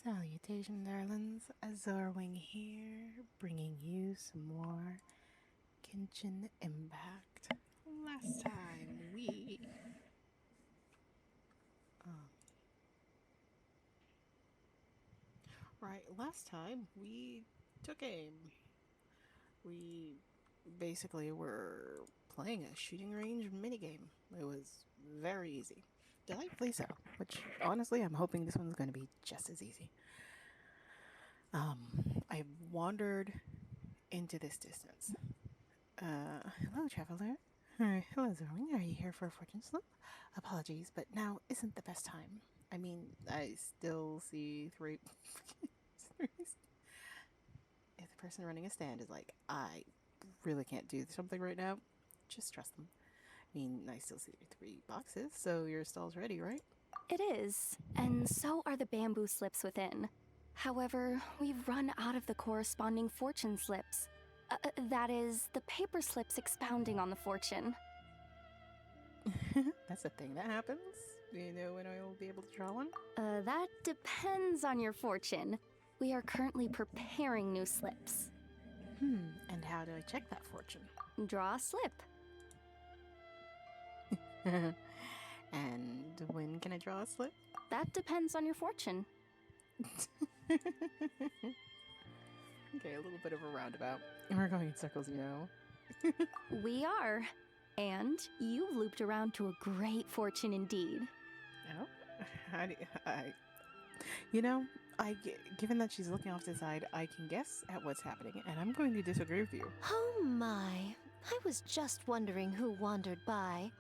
Salutation, darlings. Azorwing here, bringing you some more Genshin Impact. Last time we. Um, last time we took aim. We basically were playing a shooting range minigame. It was very easy. Delightfully so, which honestly I'm hoping this one's going to be just as easy. I wandered into this distance. Hello, traveler. Hello, Zoe. Are you here for a fortune slip? Apologies, but now isn't the best time. I mean, I still see three. If the person running a stand is like, I really can't do something right now, just trust them. I mean, I still see three boxes, so your stall's ready, right? It is, and so are the bamboo slips within. However, we've run out of the corresponding fortune slips. That is, the paper slips expounding on the fortune. That's a thing that happens. Do you know when I'll be able to draw one? That depends on your fortune. We are currently preparing new slips. And how do I check that fortune? Draw a slip. And when can I draw a slip? That depends on your fortune. Okay, a little bit of a roundabout. We're going in circles, you know. We are. And you've looped around to a great fortune indeed. Oh, given that she's looking off to the side, I can guess at what's happening, and I'm going to disagree with you. Oh my, I was just wondering who wandered by.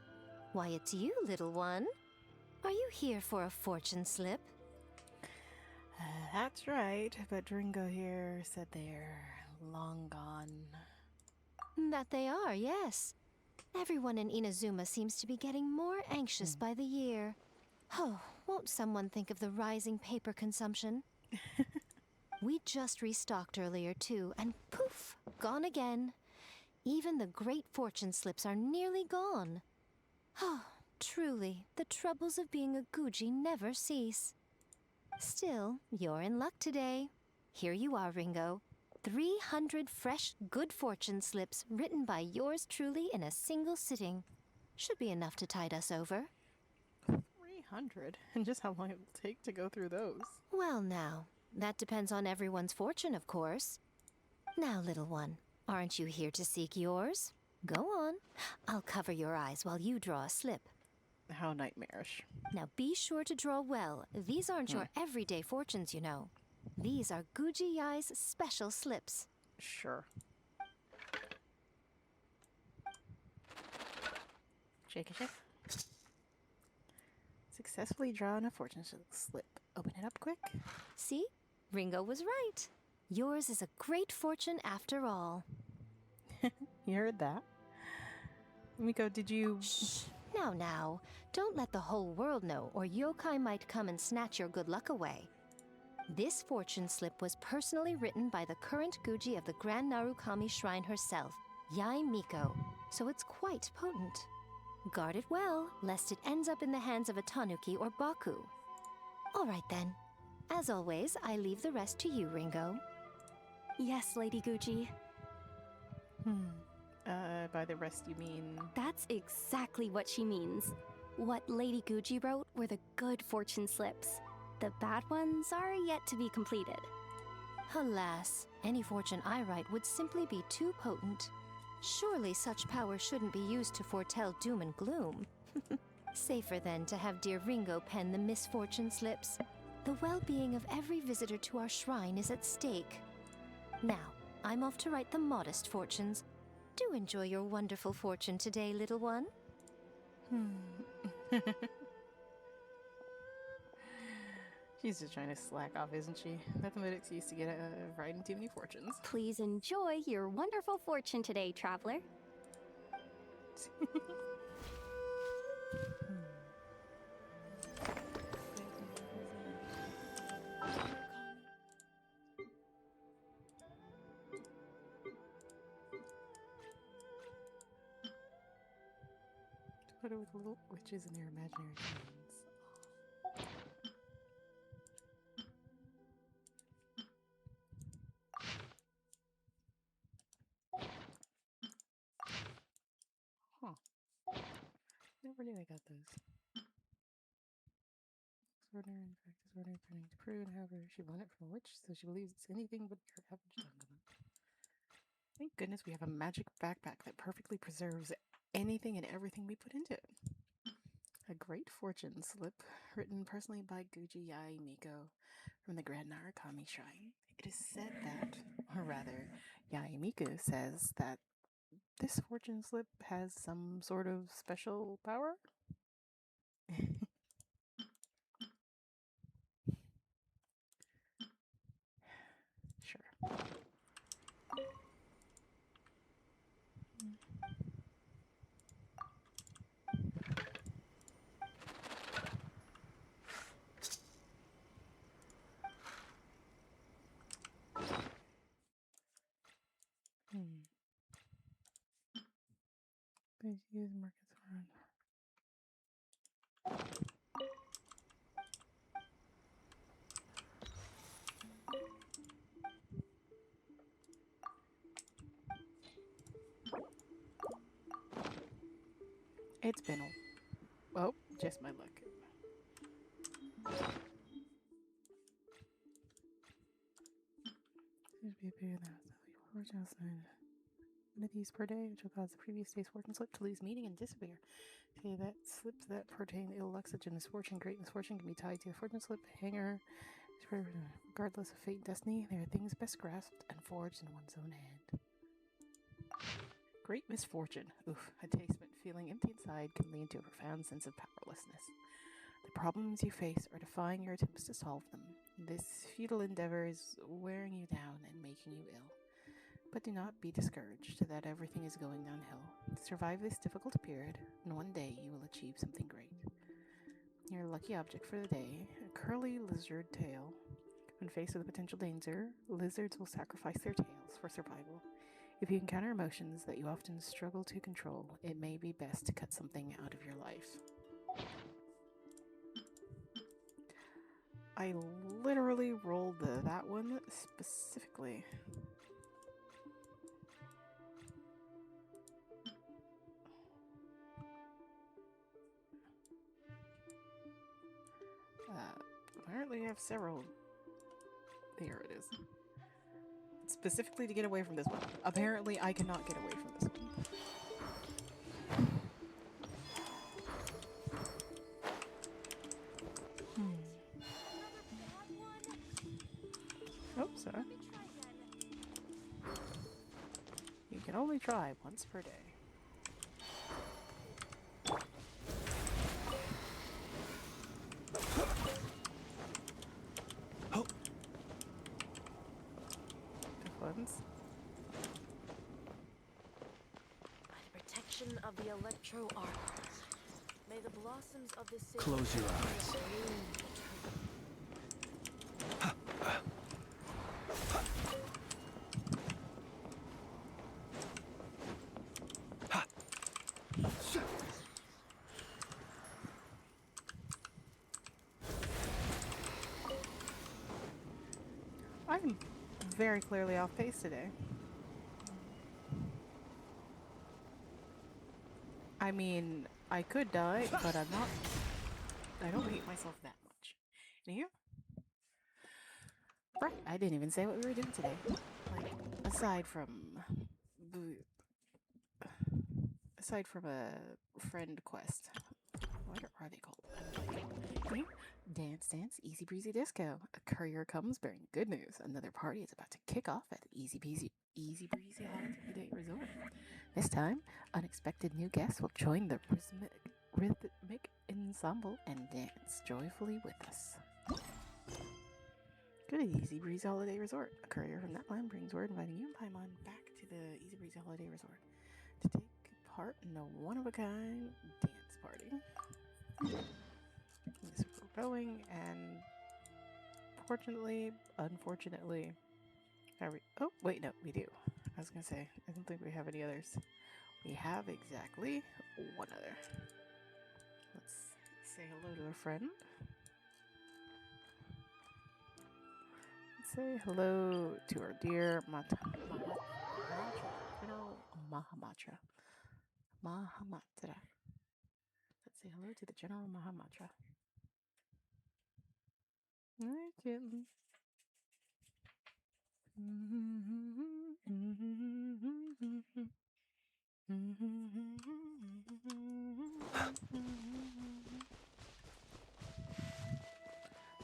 Why, it's you, little one. Are you here for a fortune slip? That's right, but Ringo here said they're long gone. That they are, yes. Everyone in Inazuma seems to be getting more anxious by the year. Oh, won't someone think of the rising paper consumption? We just restocked earlier too, and poof, gone again. Even the great fortune slips are nearly gone. Oh, truly, the troubles of being a Guji never cease. Still, you're in luck today. Here you are, Ringo. 300 fresh, good fortune slips written by yours truly in a single sitting. Should be enough to tide us over. 300? And just how long it will take to go through those? Well now, that depends on everyone's fortune, of course. Now, little one, aren't you here to seek yours? Go on. I'll cover your eyes while you draw a slip. How nightmarish. Now be sure to draw well. These aren't your everyday fortunes, you know. These are Guji Yai's special slips. Sure. Shake it, shake. Successfully drawn a fortune slip. Open it up quick. See? Ringo was right. Yours is a great fortune after all. You heard that? Miko, did you... Shh. Now. Don't let the whole world know, or yokai might come and snatch your good luck away. This fortune slip was personally written by the current Guji of the Grand Narukami Shrine herself, Yai Miko, so it's quite potent. Guard it well, lest it ends up in the hands of a tanuki or baku. All right then. As always, I leave the rest to you, Ringo. Yes, Lady Guji. By the rest you mean... That's exactly what she means. What Lady Guji wrote were the good fortune slips. The bad ones are yet to be completed. Alas, any fortune I write would simply be too potent. Surely such power shouldn't be used to foretell doom and gloom. Safer then to have dear Ringo pen the misfortune slips. The well-being of every visitor to our shrine is at stake. Now, I'm off to write the modest fortunes. Do enjoy your wonderful fortune today, little one. She's just trying to slack off, isn't she? Mathematics used to get writing too many fortunes. Please enjoy your wonderful fortune today, traveler. Put it with little witches and their imaginary friends. do I got those? Extraordinary, in fact, extraordinary, turning to prune. However, she won it from a witch, so she believes it's anything but your average dungeon. Thank goodness we have a magic backpack that perfectly preserves anything and everything we put into it. A great fortune slip, written personally by Guji Yai Miko from the Grand Narukami Shrine. It is said that, or rather, Yai Miko says that this fortune slip has some sort of special power. Sure. Please use markets around. It's been a... Oh, just my luck. Seems to be bigger than fortune sign. One of these per day, which will cause the previous day's fortune slip to lose meaning and disappear. Okay, that slips that pertain ill luck, such as misfortune, great misfortune, can be tied to a fortune slip hanger. Regardless of fate and destiny, there are things best grasped and forged in one's own hand. Great misfortune. Oof, a taste meant feeling empty inside can lead to a profound sense of powerlessness. The problems you face are defying your attempts to solve them. This futile endeavor is wearing you down and making you ill. But do not be discouraged that everything is going downhill. Survive this difficult period, and one day you will achieve something great. Your lucky object for the day, a curly lizard tail. When faced with a potential danger, lizards will sacrifice their tails for survival. If you encounter emotions that you often struggle to control, it may be best to cut something out of your life. I literally rolled that one specifically. Apparently I have several. There it is. Specifically to get away from this one. Apparently I cannot get away from this one. Oh, sorry. You can only try once per day. Ones. By the protection of the Electro Arc, may the blossoms of this city close your eyes. I'm very clearly off pace today. I mean, I could die, but I'm not. I don't hate myself that much. And here? Right, I didn't even say what we were doing today. Like, aside from a friend quest. What are they called? Here? Dance, dance, Easy-Breezy Disco. A courier comes bearing good news. Another party is about to kick off at the Easy-Breezy Holiday Resort. This time, unexpected new guests will join the rhythmic ensemble and dance joyfully with us. Go to the Easy-Breezy Holiday Resort. A courier from that land brings word inviting you and Paimon back to the Easy-Breezy Holiday Resort to take part in a one-of-a-kind dance party. Yes, we're going, and unfortunately, oh, wait, no, we do. I was gonna say, I don't think we have any others. We have exactly one other. Let's say hello to a friend. Let's say hello to our dear Mahamatra. Mahamatra. Say hello to the General Mahamatra. Hi, kitten.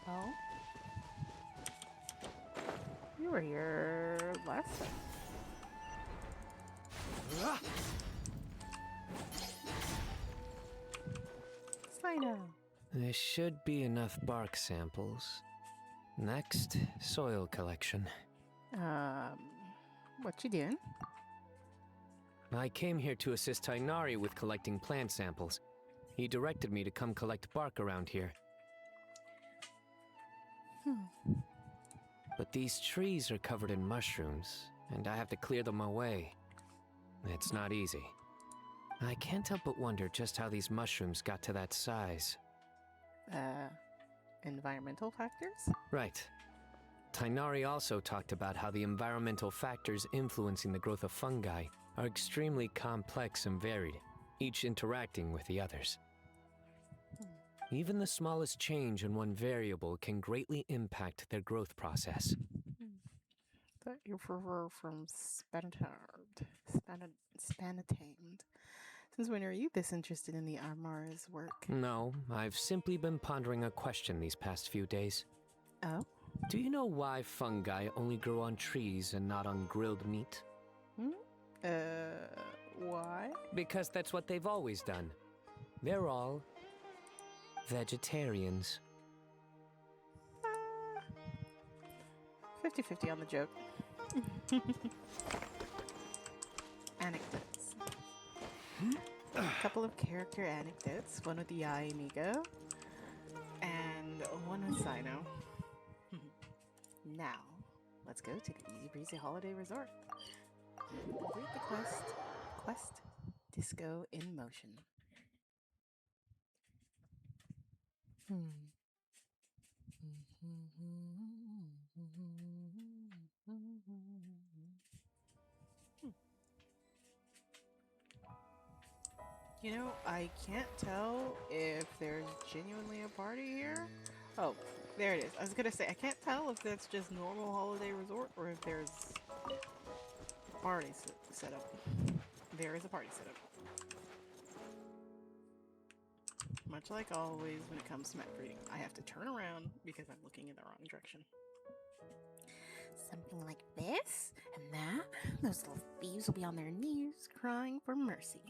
Oh? You were here last time. Sino. There should be enough bark samples. Next, soil collection. What you doing? I came here to assist Tainari with collecting plant samples. He directed me to come collect bark around here. But these trees are covered in mushrooms, and I have to clear them away. It's not easy. I can't help but wonder just how these mushrooms got to that size. Environmental factors? Right. Tainari also talked about how the environmental factors influencing the growth of fungi are extremely complex and varied, each interacting with the others. Even the smallest change in one variable can greatly impact their growth process. Thought you were from Spanatamed. Since when are you this interested in the Armara's work? No, I've simply been pondering a question these past few days. Oh? Do you know why fungi only grow on trees and not on grilled meat? Why? Because that's what they've always done. They're all vegetarians. 50-50 on the joke. Anecdotes. A couple of character anecdotes, one with the Eye Amigo, and one with Sino. Now, let's go to the Easy-Breezy Holiday Resort. Complete the quest Disco in Motion. You know, I can't tell if there's genuinely a party here. Oh, there it is. I was gonna say, I can't tell if that's just normal holiday resort or if there's a party set up. There is a party set up. Much like always when it comes to map reading, I have to turn around because I'm looking in the wrong direction. Something like this and that. Those little thieves will be on their knees crying for mercy.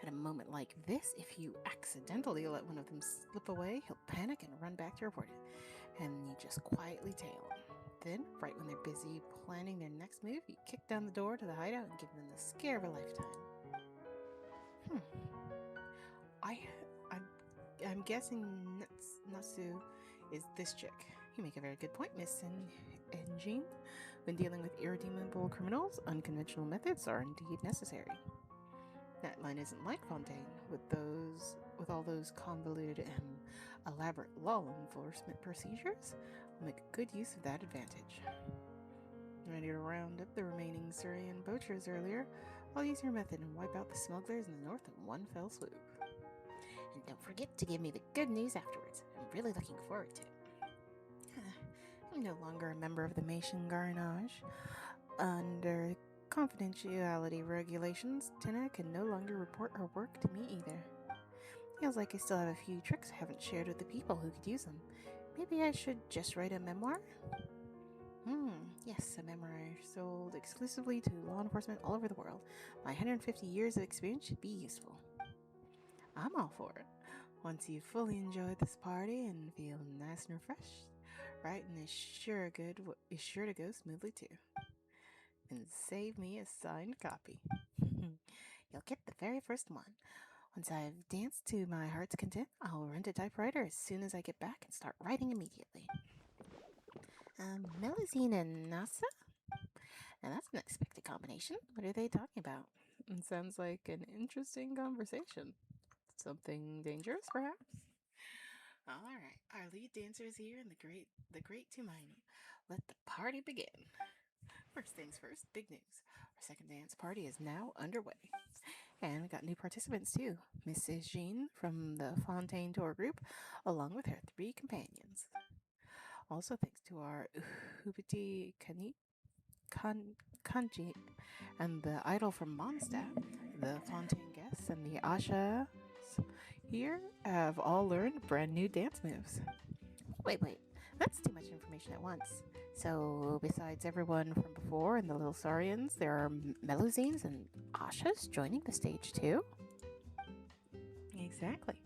At a moment like this, if you accidentally let one of them slip away, he'll panic and run back to report it. And you just quietly tail him. Then, right when they're busy planning their next move, you kick down the door to the hideout and give them the scare of a lifetime. I'm guessing Natsu is this chick. You make a very good point, Miss Engine. When dealing with irredeemable criminals, unconventional methods are indeed necessary. That line isn't like Fontaine, with all those convoluted and elaborate law enforcement procedures. Will make good use of that advantage. Ready to round up the remaining Syrian poachers earlier? I'll use your method and wipe out the smugglers in the north in one fell swoop. And don't forget to give me the good news afterwards. I'm really looking forward to it. I'm no longer a member of the Mason Garnage. Under confidentiality regulations, Tina can no longer report her work to me either. Feels like I still have a few tricks I haven't shared with the people who could use them. Maybe I should just write a memoir? Yes, a memoir sold exclusively to law enforcement all over the world. My 150 years of experience should be useful. I'm all for it. Once you've fully enjoyed this party and feel nice and refreshed, writing is sure to go smoothly too. And save me a signed copy. You'll get the very first one. Once I've danced to my heart's content, I'll rent a typewriter as soon as I get back and start writing immediately. Melusine and Nasa? Now that's an unexpected combination. What are they talking about? It sounds like an interesting conversation. Something dangerous, perhaps? Alright, our lead dancer is here and the great Tumaini. Let the party begin. First things first, big news. Our second dance party is now underway. And we got new participants too. Mrs. Jean from the Fontaine Tour group, along with her 3 companions. Also, thanks to our Hubiti Kanji and the idol from Mondstadt, the Fontaine guests and the Ashas here have all learned brand new dance moves. Wait, that's too much information at once. So, besides everyone from before and the little Saurians, there are Melusines and Ashas joining the stage too? Exactly.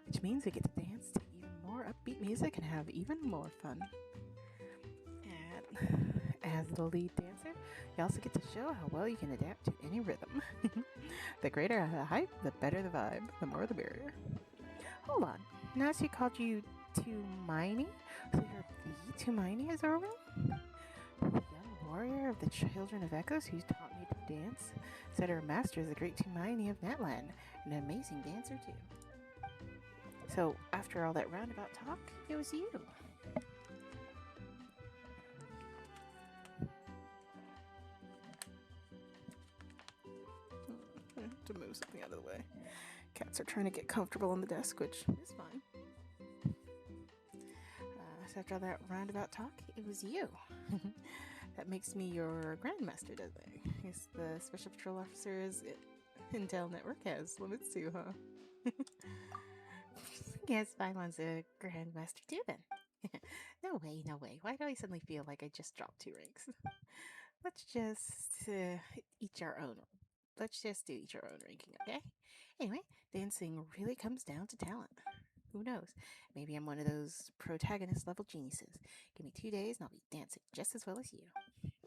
Which means we get to dance to even more upbeat music and have even more fun. And as the lead dancer, you also get to show how well you can adapt to any rhythm. The greater the hype, the better the vibe, the more the barrier. Hold on. Now she called you Tumaini? So you're the Tumaini Azorwin? The young warrior of the Children of Echoes who taught me to dance, said her master is the great Tumaini of Netland, an amazing dancer too. So after all that roundabout talk, it was you. To move something out of the way. Cats are trying to get comfortable on the desk, which is fine. So after all that roundabout talk, it was you. That makes me your Grandmaster, doesn't it? I guess the Special Patrol Officers Intel Network has limits too, huh? Guess Paimon's a Grandmaster too, then. No way. Why do I suddenly feel like I just dropped 2 ranks? Let's just each our own. Let's just do each our own ranking, okay? Anyway, dancing really comes down to talent. Who knows? Maybe I'm one of those protagonist level geniuses. Give me 2 days and I'll be dancing just as well as you.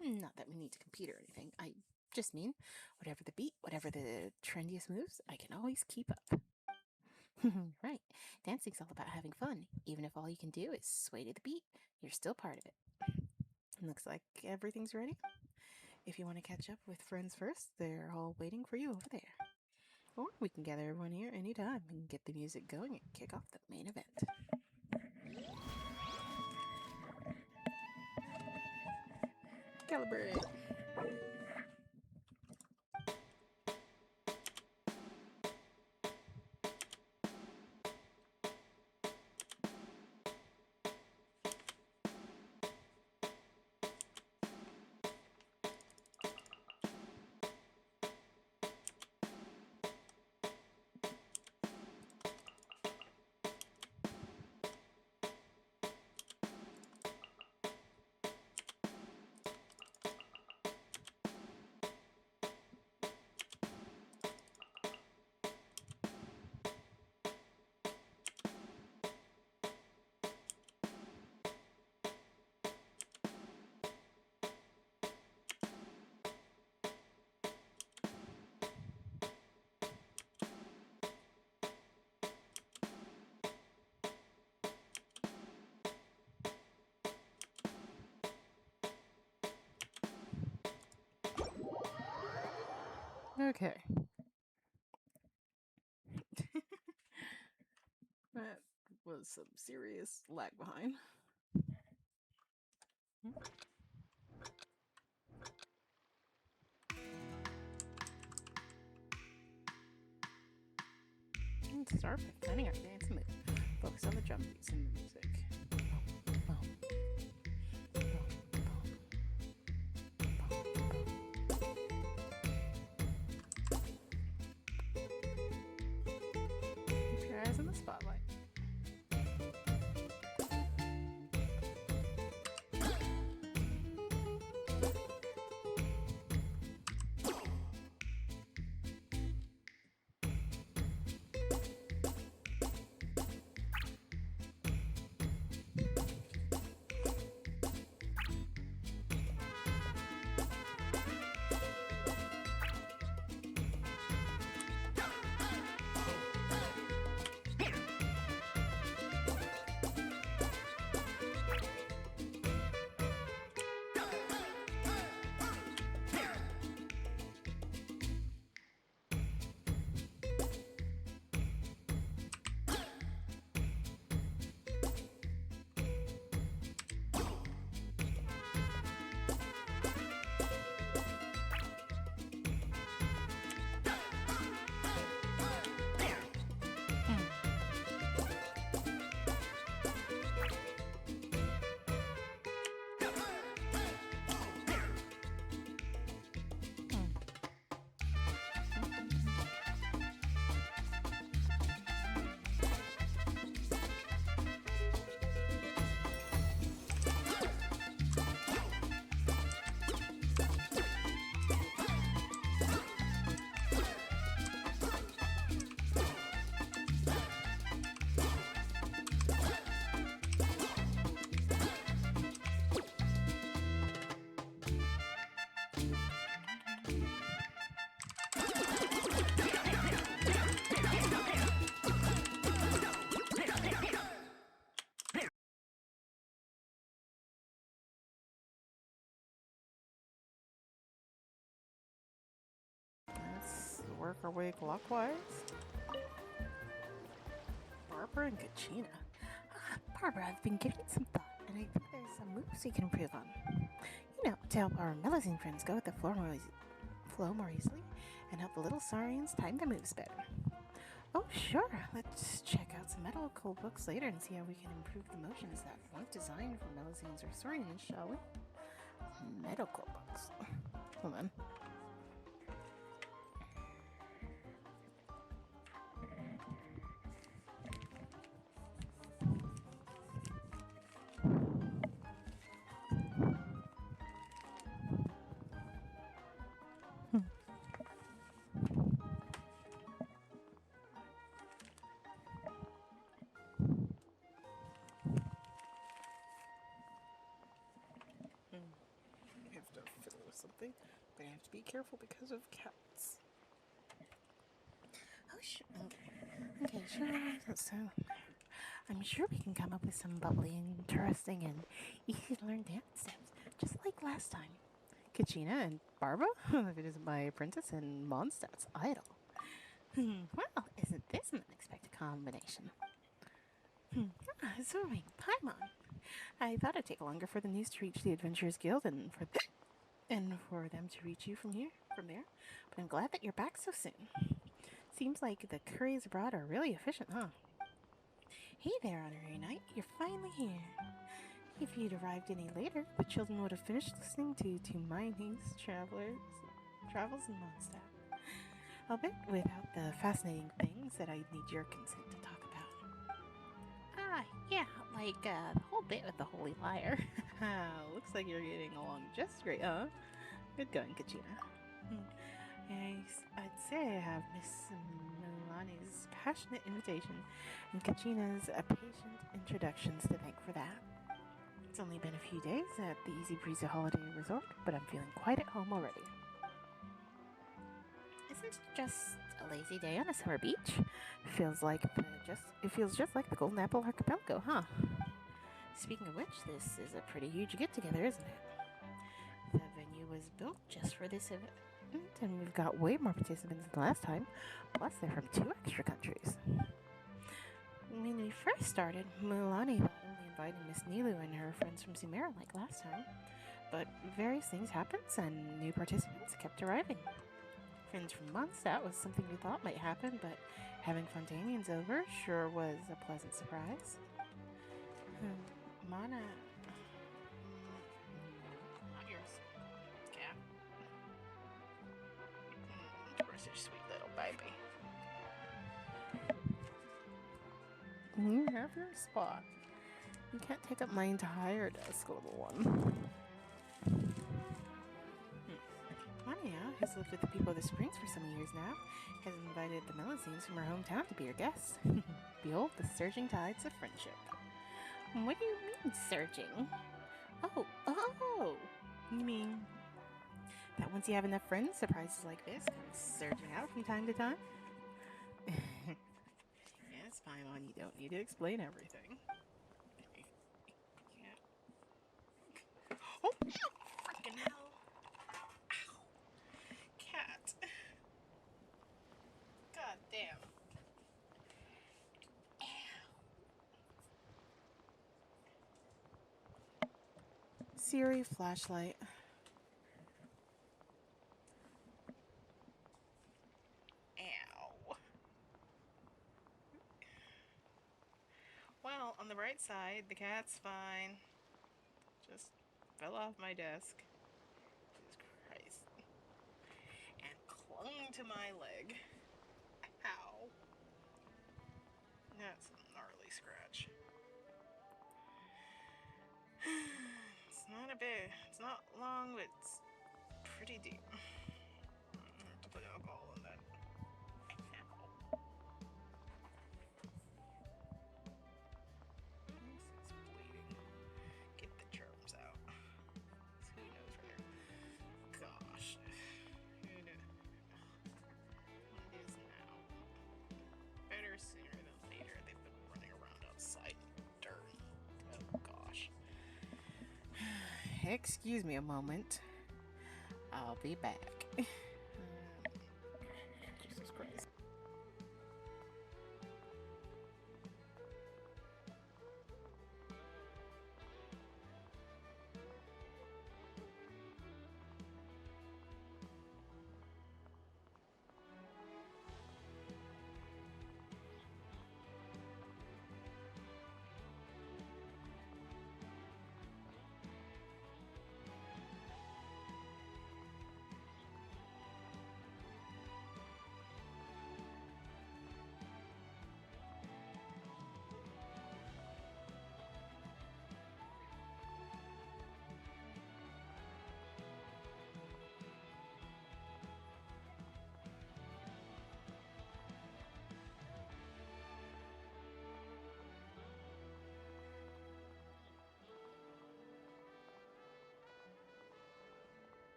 Not that we need to compete or anything. I just mean, whatever the beat, whatever the trendiest moves, I can always keep up. Right. Dancing's all about having fun. Even if all you can do is sway to the beat, you're still part of it. Looks like everything's ready. If you want to catch up with friends first, they're all waiting for you over there. Or we can gather everyone here anytime and get the music going and kick off the main event. Calibrate. Okay. That was some serious lag behind. Let's start by planning our dance move. Focus on the drum beats and the music. Keep your eyes on the spotlight. work our way clockwise. Barbara and Kachina. Barbara, I've been giving some thought, and I think there's some moves we can improve on. You know, to help our Melusine friends go with the flow more easily, and help the little Saurians time their moves better. Oh, sure. Let's check out some medical books later and see how we can improve the motions that weren't designed for Melusines or Saurians, shall we? Medical books. Hold on. I have to fiddle with something, but I have to be careful because of cats. Oh, sure. Okay, sure. So, I'm sure we can come up with some bubbly, interesting, and easy to learn dance steps, just like last time. Kachina and Barbara? If it isn't my apprentice and Mondstadt's idol. Well, isn't this an unexpected combination? Zooming, Paimon. I thought it'd take longer for the news to reach the Adventurers Guild and for them to reach you from there. But I'm glad that you're back so soon. Seems like the couriers abroad are really efficient, huh? Hey there, Honorary Knight. You're finally here. If you'd arrived any later, the children would have finished listening to my niece Travels in Mondstadt. Albeit without the fascinating things that I'd need your consent to talk about. Yeah, like the whole bit with the Holy Liar. Looks like you're getting along just great, huh? Good going, Kachina. I'd say I have Miss Milani's passionate invitation and Kachina's patient introductions to thank for that. It's only been a few days at the Easy-Breezy holiday resort, but I'm feeling quite at home already. Isn't it just a lazy day on a summer beach? It feels just like the Golden Apple Archipelago, huh? Speaking of which, this is a pretty huge get-together, isn't it? The venue was built just for this event, and we've got way more participants than last time. Plus, they're from 2 extra countries. When we first started, Milani thought only inviting Miss Nilu and her friends from Sumeru like last time. But various things happened, and new participants kept arriving. Friends from Mondstadt was something we thought might happen, but having Fontanians over sure was a pleasant surprise. Mana... Not yours, cat. Where's your sweet little baby? You have your spot. You can't take up my entire desk, little one. Mania has lived with the people of the Springs for some years now, has invited the Melusines from her hometown to be her guests. Behold the surging tides of friendship. What do you mean, surging? Oh! You mean that once you have enough friends, surprises like this come surging out from time to time? Yes, Paimon, you don't need to explain everything. Yeah. Oh, freaking hell! Ow! Cat. God damn. Siri flashlight. Ow. Well, on the bright side, the cat's fine. Just fell off my desk. Jesus Christ. And clung to my leg. Ow. That's a gnarly scratch. It's not long, but it's pretty deep. I have to put alcohol in that. Ow. It's bleeding. Get the germs out. Who knows where? Gosh. Who knows? What is now? Better sooner than later. They've been running around outside in the dirt. Oh gosh. Excuse me a moment. I'll be back. Jesus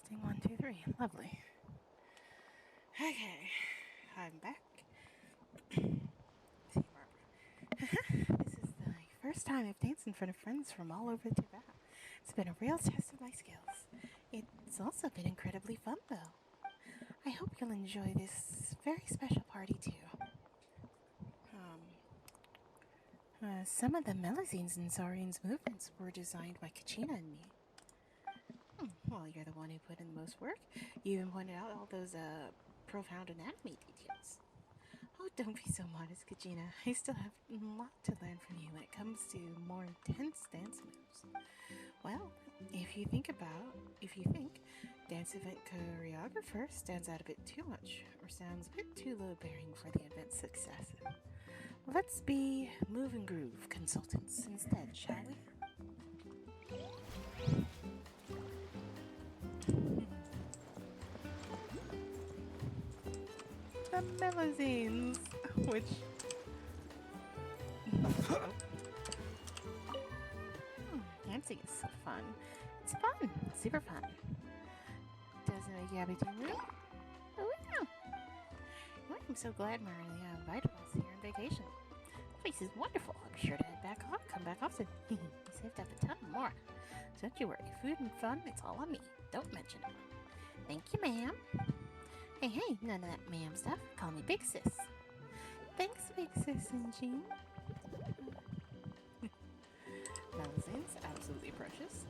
Testing 1, 2, 3. Lovely. Okay, I'm back. See, Barbara. This is the first time I've danced in front of friends from all over Tibet. It's been a real test of my skills. It's also been incredibly fun, though. I hope you'll enjoy this very special party, too. Some of the melazines in Zarian's movements were designed by Kachina and me. Well, you're the one who put in the most work. You even pointed out all those, profound anatomy details. Oh, don't be so modest, Kachina. I still have a lot to learn from you when it comes to more intense dance moves. Well, if you think dance event choreographer stands out a bit too much or sounds a bit too low-bearing for the event's success, let's be move and groove consultants instead, shall we? The melazines, which dancing is so fun. It's fun, super fun. Doesn't make you happy too, really? Oh yeah. Well, I'm so glad Maria invited us here on vacation. The place is wonderful. I'm sure to come back often. We saved up a ton more. So don't you worry. Food and fun, it's all on me. Don't mention it. Thank you, ma'am. Hey, none of that ma'am stuff. Call me Big Sis. Thanks, Big Sis and Jean. Melazines, absolutely precious.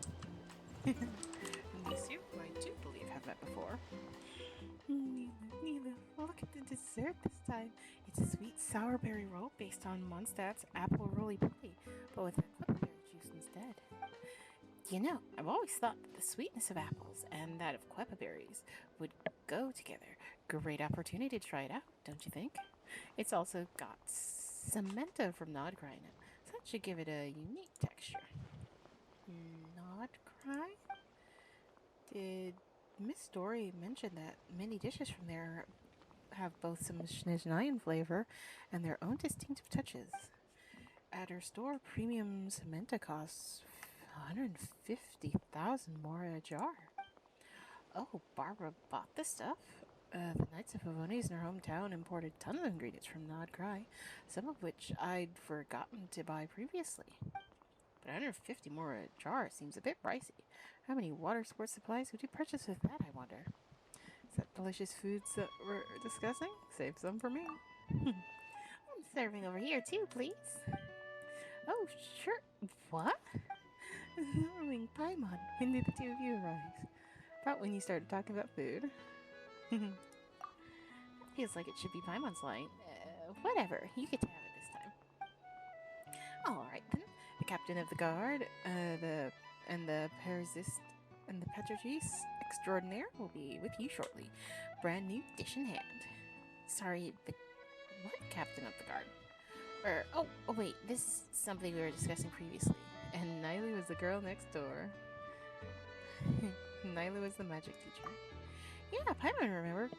And these two, who I do believe have met before. Neela, look at the dessert this time. It's a sweet sour berry roll based on Mondstadt's apple roly-poly, but with a berry juice instead. You know, I've always thought that the sweetness of apples and that of quepa berries would go together. Great opportunity to try it out, don't you think? It's also got cemento from Nodcry in it, so that should give it a unique texture. Nodcry? Did Miss Dory mention that many dishes from there have both some Snezhnayan flavor and their own distinctive touches? At her store, premium cemento costs 150,000 more a jar. Oh, Barbara bought this stuff? The Knights of Favonius in her hometown imported tons of ingredients from Nodcry, some of which I'd forgotten to buy previously. But 150 more a jar seems a bit pricey. How many water sports supplies would you purchase with that, I wonder? Is that delicious foods that we're discussing? Save some for me. I'm serving over here too, please. Oh, sure. What? Darling Paimon, when did the two of you arrive? About when you started talking about food. Feels like it should be Paimon's line. Whatever, you get to have it this time. Alright then. The captain of the guard, the Petrogis extraordinaire will be with you shortly. Brand new dish in hand. Sorry, the what captain of the guard? Oh wait, this is something we were discussing previously. And Niley was the girl next door. Niley was the magic teacher. Yeah, Paimon remember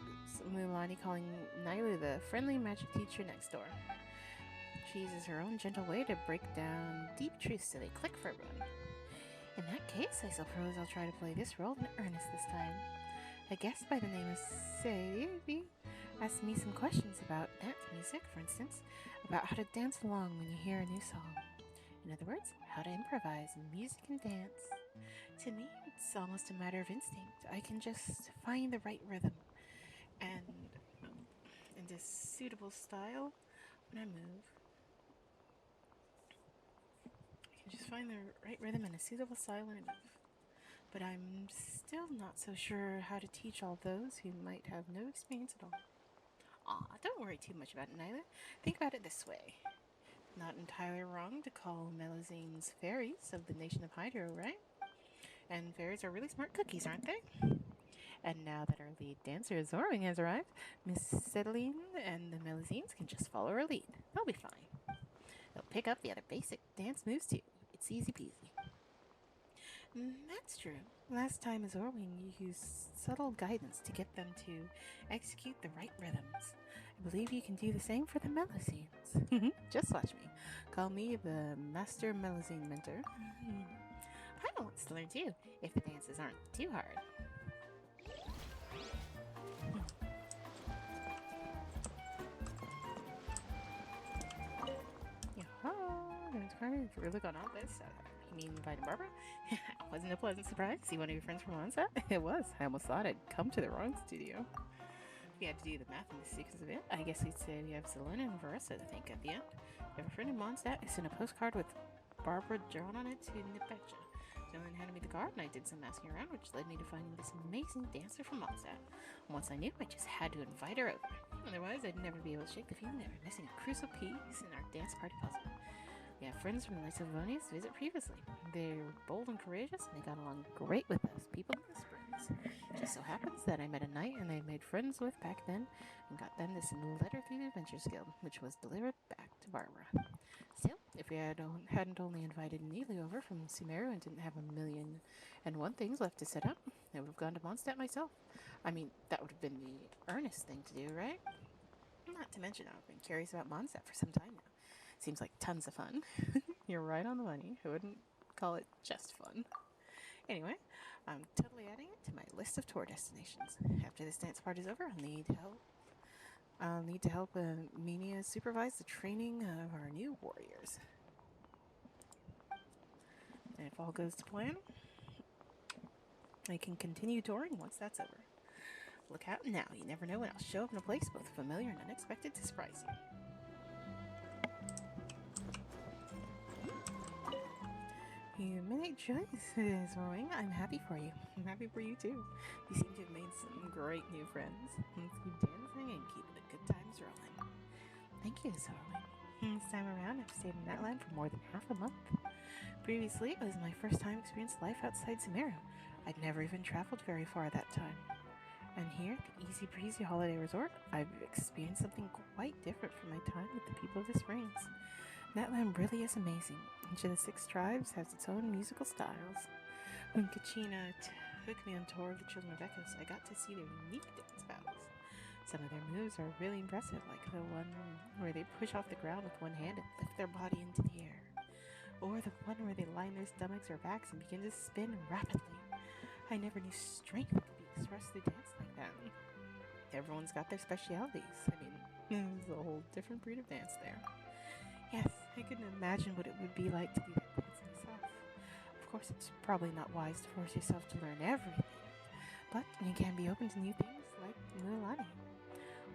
Mulani calling Niley the friendly magic teacher next door. She uses her own gentle way to break down deep truths so they click for everyone. In that case, I suppose I'll try to play this role in earnest this time. A guest by the name of Sadie asked me some questions about dance music, for instance, about how to dance along when you hear a new song. In other words, how to improvise in music and dance. To me, it's almost a matter of instinct. I can just find the right rhythm and a suitable style when I move. I can just find the right rhythm and a suitable style when I move. But I'm still not so sure how to teach all those who might have no experience at all. Don't worry too much about it, Nyla. Think about it this way. Not entirely wrong to call melazines fairies of the nation of Hydro, right? And fairies are really smart cookies, aren't they? And now that our lead dancer Zorwing has arrived, Miss Sedeline and the melazines can just follow her lead. They'll be fine. They'll pick up the other basic dance moves too. It's easy peasy. That's true. Last time Zorwing used subtle guidance to get them to execute the right rhythms. I believe you can do the same for the melazines. Just watch me. Call me the Master Melazine Mentor. I want to learn too, if the dances aren't too hard. Yeah, it's really gone on this. You mean inviting Barbara? Wasn't it a pleasant surprise to see one of your friends from onset? It was. I almost thought I'd come to the wrong studio. If you had to do the math in this sequence of it, I guess you'd say we have Zelena and Veressa to thank at the end. You have a friend in Mondstadt who sent a postcard with Barbara drawn on it to Nepecha. Zelena handed me the card, and I did some asking around, which led me to finding this amazing dancer from Mondstadt. Once I knew, I just had to invite her over. Otherwise, I'd never be able to shake the feeling that we're missing a crucial piece in our dance party puzzle. We have friends from the Knights of Livonia's visit previously. They're bold and courageous, and they got along great with us people in the Springs. It just so happens that I met a knight and I made friends with back then and got them this letter through the Adventures Guild, which was delivered back to Barbara. Still, if we hadn't only invited Neely over from Sumeru and didn't have a million and one things left to set up, I would have gone to Mondstadt myself. I mean, that would have been the earnest thing to do, right? Not to mention, I've been curious about Mondstadt for some time now. Seems like tons of fun. You're right on the money. I wouldn't call it just fun. Anyway, I'm totally adding it to my list of tour destinations. After this dance part is over, I'll need help. Minia supervise the training of our new warriors. And if all goes to plan, I can continue touring once that's over. Look out now, you never know when I'll show up in a place both familiar and unexpected to surprise you. You made choices, Roy. I'm happy for you. I'm happy for you too. You seem to have made some great new friends. Let's keep dancing and keep the good times rolling. Thank you, Zoe. This time around, I've stayed in that land for more than half a month. Previously, it was my first time experiencing life outside Sumeru. I'd never even traveled very far at that time. And here at the Easy-Breezy Holiday Resort, I've experienced something quite different from my time with the people of the Springs. That land really is amazing. Each of the 6 tribes has its own musical styles. When Kachina took me on tour of the Children of Echoes, I got to see their unique dance battles. Some of their moves are really impressive, like the one where they push off the ground with one hand and lift their body into the air. Or the one where they line their stomachs or backs and begin to spin rapidly. I never knew strength could be expressed through dance like that. Everyone's got their specialities. I mean, there's a whole different breed of dance there. Yes, I couldn't imagine what it would be like to do that dance myself. Of course, it's probably not wise to force yourself to learn everything, but you can be open to new things like Mulan.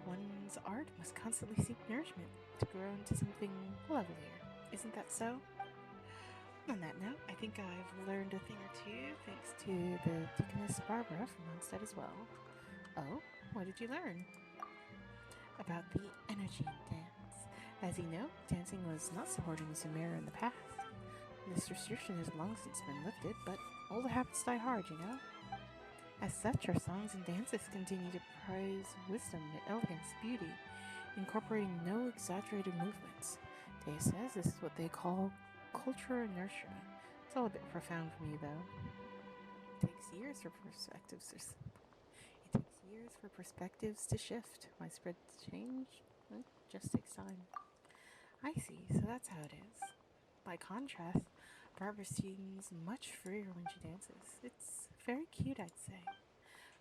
One's art must constantly seek nourishment to grow into something lovelier. Isn't that so? On that note, I think I've learned a thing or two thanks to the Deaconess Barbara from Mondstadt as well. Oh, what did you learn? About the energy in dance. As you know, dancing was not supported in Sumeru in the past. This restriction has long since been lifted, but old habits die hard, you know? As such, our songs and dances continue to praise wisdom, elegance, beauty, incorporating no exaggerated movements. Dea says this is what they call culture inertia. It's all a bit profound for me, though. It takes years for perspectives to shift. Widespread change just takes time. I see, so that's how it is. By contrast, Barbara seems much freer when she dances. It's very cute, I'd say.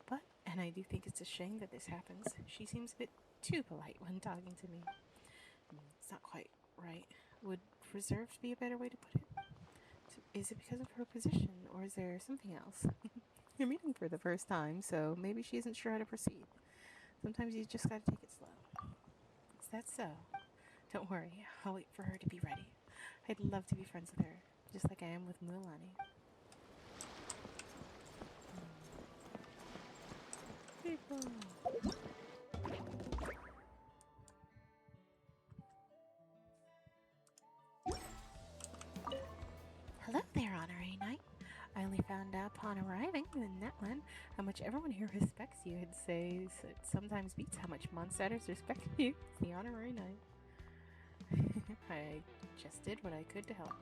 But, and I do think it's a shame that this happens, she seems a bit too polite when talking to me. It's not quite right. Would reserved be a better way to put it? Is it because of her position, or is there something else? You're meeting for the first time, so maybe she isn't sure how to proceed. Sometimes you just gotta take it slow. Is that so? Don't worry, I'll wait for her to be ready. I'd love to be friends with her, just like I am with Mulan. People. Hello there, Honorary Knight. I only found out upon arriving in Netland how much everyone here respects you. I'd say it sometimes beats how much Mondstadters respect you, the Honorary Knight. I just did what I could to help.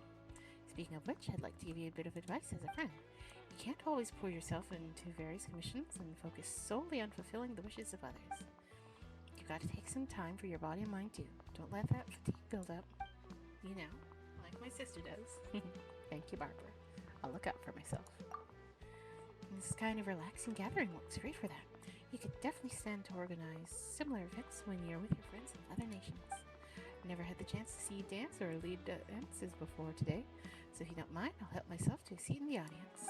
Speaking of which, I'd like to give you a bit of advice as a friend. You can't always pour yourself into various commissions and focus solely on fulfilling the wishes of others. You've got to take some time for your body and mind too. Don't let that fatigue build up. You know, like my sister does. Thank you, Barbara. I'll look out for myself. This kind of relaxing gathering works great for that. You could definitely stand to organize similar events when you're with your friends from other nations. Never had the chance to see you dance or lead dances before today, so if you don't mind, I'll help myself to a seat in the audience.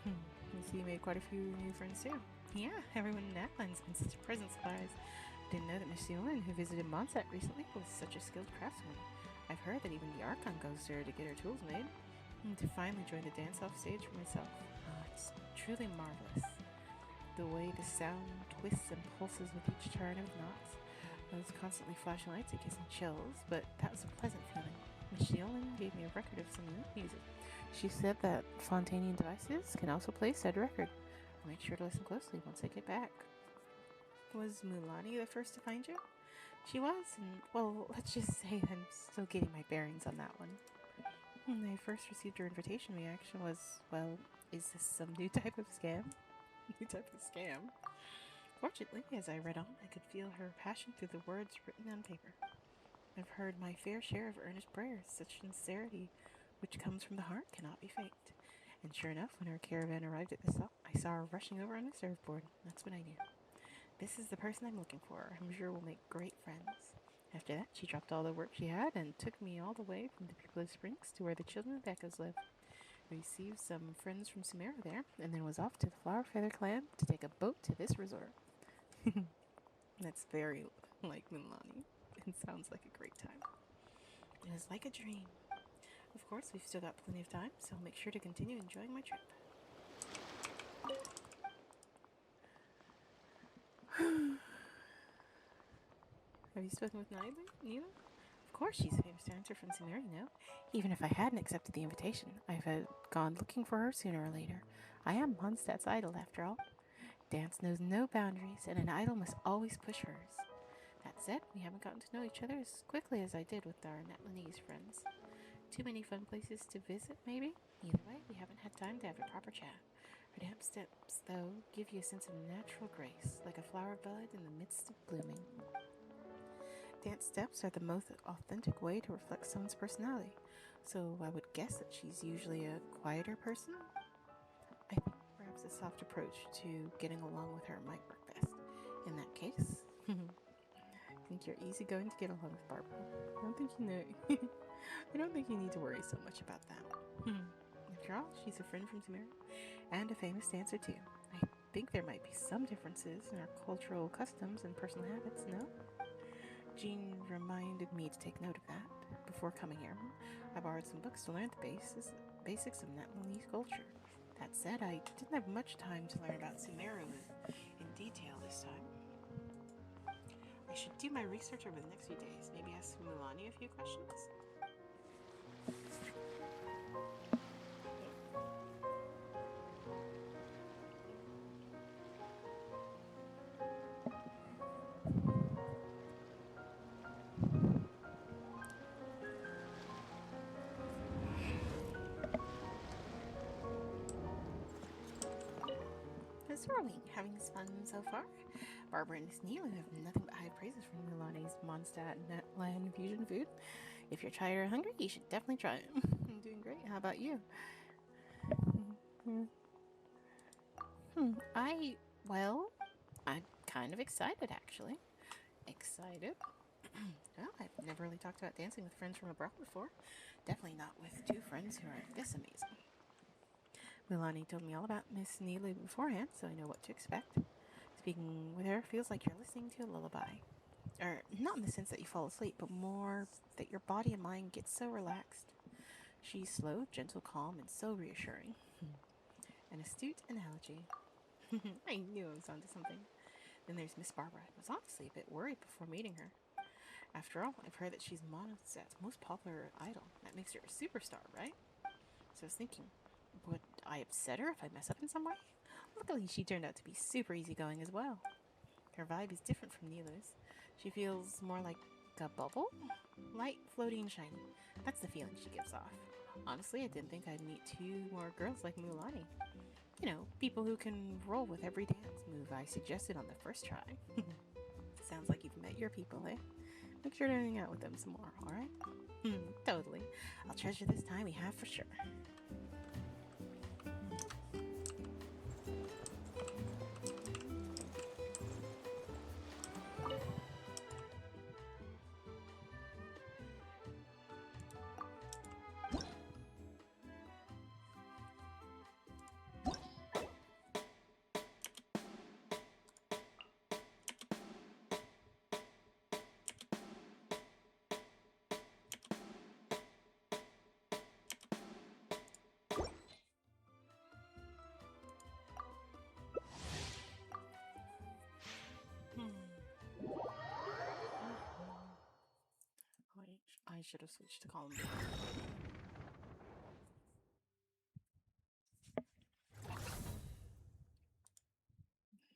You see, you made quite a few new friends too. Yeah, everyone in Atlan's been such a present surprise. Didn't know that Miss Yulin, who visited Mondstadt recently, was such a skilled craftsman. I've heard that even the Archon goes there to get her tools made. And to finally join the dance-off stage for myself. Oh, it's truly marvelous. The way the sound twists and pulses with each turn of knots. Those constantly flashing lights, it gives me chills, but that was a pleasant feeling. Miss Yulin gave me a record of some music. She said that Fontanian devices can also play said record. I'll make sure to listen closely once I get back. Was Mulani the first to find you? She was, and well, let's just say I'm still getting my bearings on that one. When I first received her invitation, reaction was, well, is this some new type of scam? New type of scam? Fortunately, as I read on, I could feel her passion through the words written on paper. I've heard my fair share of earnest prayers. Such sincerity which comes from the heart cannot be faked. And sure enough, when our caravan arrived at the stop, I saw her rushing over on a surfboard. That's when I knew. This is the person I'm looking for. I'm sure we'll make great friends. After that, she dropped all the work she had and took me all the way from the people of Springs to where the children of Echoes live. Received some friends from Sumeru there, and then was off to the Flower Feather clan to take a boat to this resort. That's very like Milani. It sounds like a great time. It was like a dream. Of course, we've still got plenty of time, so I'll make sure to continue enjoying my trip. Have you spoken with Neither? Of course, she's a famous dancer from Sumeru, you know. Even if I hadn't accepted the invitation, I've gone looking for her sooner or later. I am Mondstadt's idol, after all. Dance knows no boundaries, and an idol must always push hers. That said, we haven't gotten to know each other as quickly as I did with our Netlanese friends. Too many fun places to visit, maybe? Either way, we haven't had time to have a proper chat. Her dance steps, though, give you a sense of natural grace, like a flower bud in the midst of blooming. Dance steps are the most authentic way to reflect someone's personality, so I would guess that she's usually a quieter person. I think perhaps a soft approach to getting along with her might work best. In that case, I think you're easygoing to get along with, Barbara. I don't think you know. I don't think you need to worry so much about that. After all, she's a friend from Sumeru and a famous dancer too. I think there might be some differences in our cultural customs and personal habits, no? Jean reminded me to take note of that. Before coming here, I borrowed some books to learn the basics of Netlanese culture. That said, I didn't have much time to learn about Sumeru in detail this time. I should do my research over the next few days. Maybe ask Mulani a few questions. So are we having fun so far? Barbara and Miss Neal have nothing but high praises from Milani's Mondstadt Netland fusion food. If you're tired or hungry, you should definitely try it. I'm doing great. How about you? I'm kind of excited actually. Excited? Well, I've never really talked about dancing with friends from abroad before. Definitely not with two friends who are this amazing. Milani told me all about Miss Neely beforehand, so I know what to expect. Speaking with her feels like you're listening to a lullaby. Or, not in the sense that you fall asleep, but more that your body and mind get so relaxed. She's slow, gentle, calm, and so reassuring. An astute analogy. I knew I was onto something. Then there's Miss Barbara. I was honestly a bit worried before meeting her. After all, I've heard that she's Mondstadt's most popular idol. That makes her a superstar, right? So I was thinking, would I upset her if I mess up in some way? Luckily, she turned out to be super easygoing as well. Her vibe is different from Neela's. She feels more like a bubble? Light, floaty, and shiny. That's the feeling she gives off. Honestly, I didn't think I'd meet two more girls like Mulani. You know, people who can roll with every dance move I suggested on the first try. Sounds like you've met your people, eh? Make sure to hang out with them some more, alright? Totally. I'll treasure this time we have for sure. I should have switched to column B.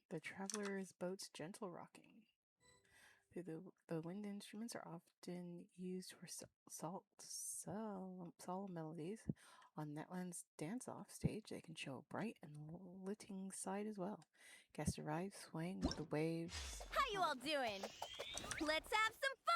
The traveler's boat's gentle rocking. The wind instruments are often used for solemn melodies. On Netland's dance-off stage, they can show a bright and lilting side as well. Guests arrive swaying with the waves. How you all doing? Let's have some fun!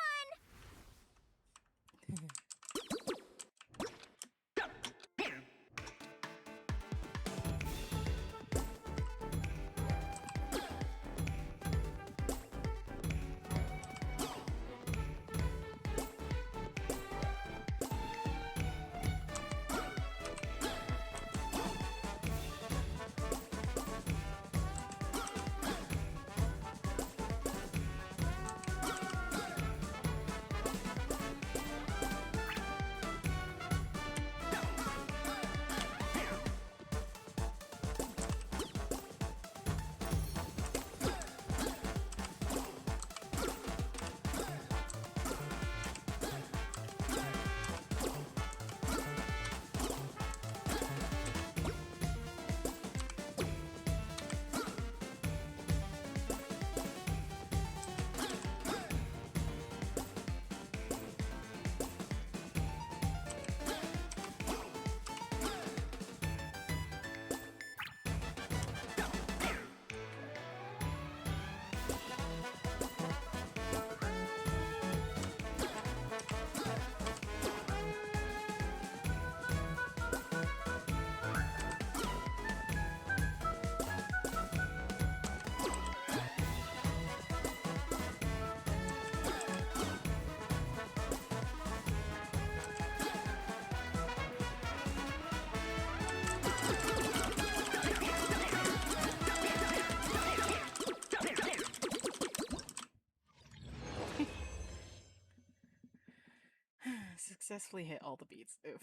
Successfully hit all the beats. Oof.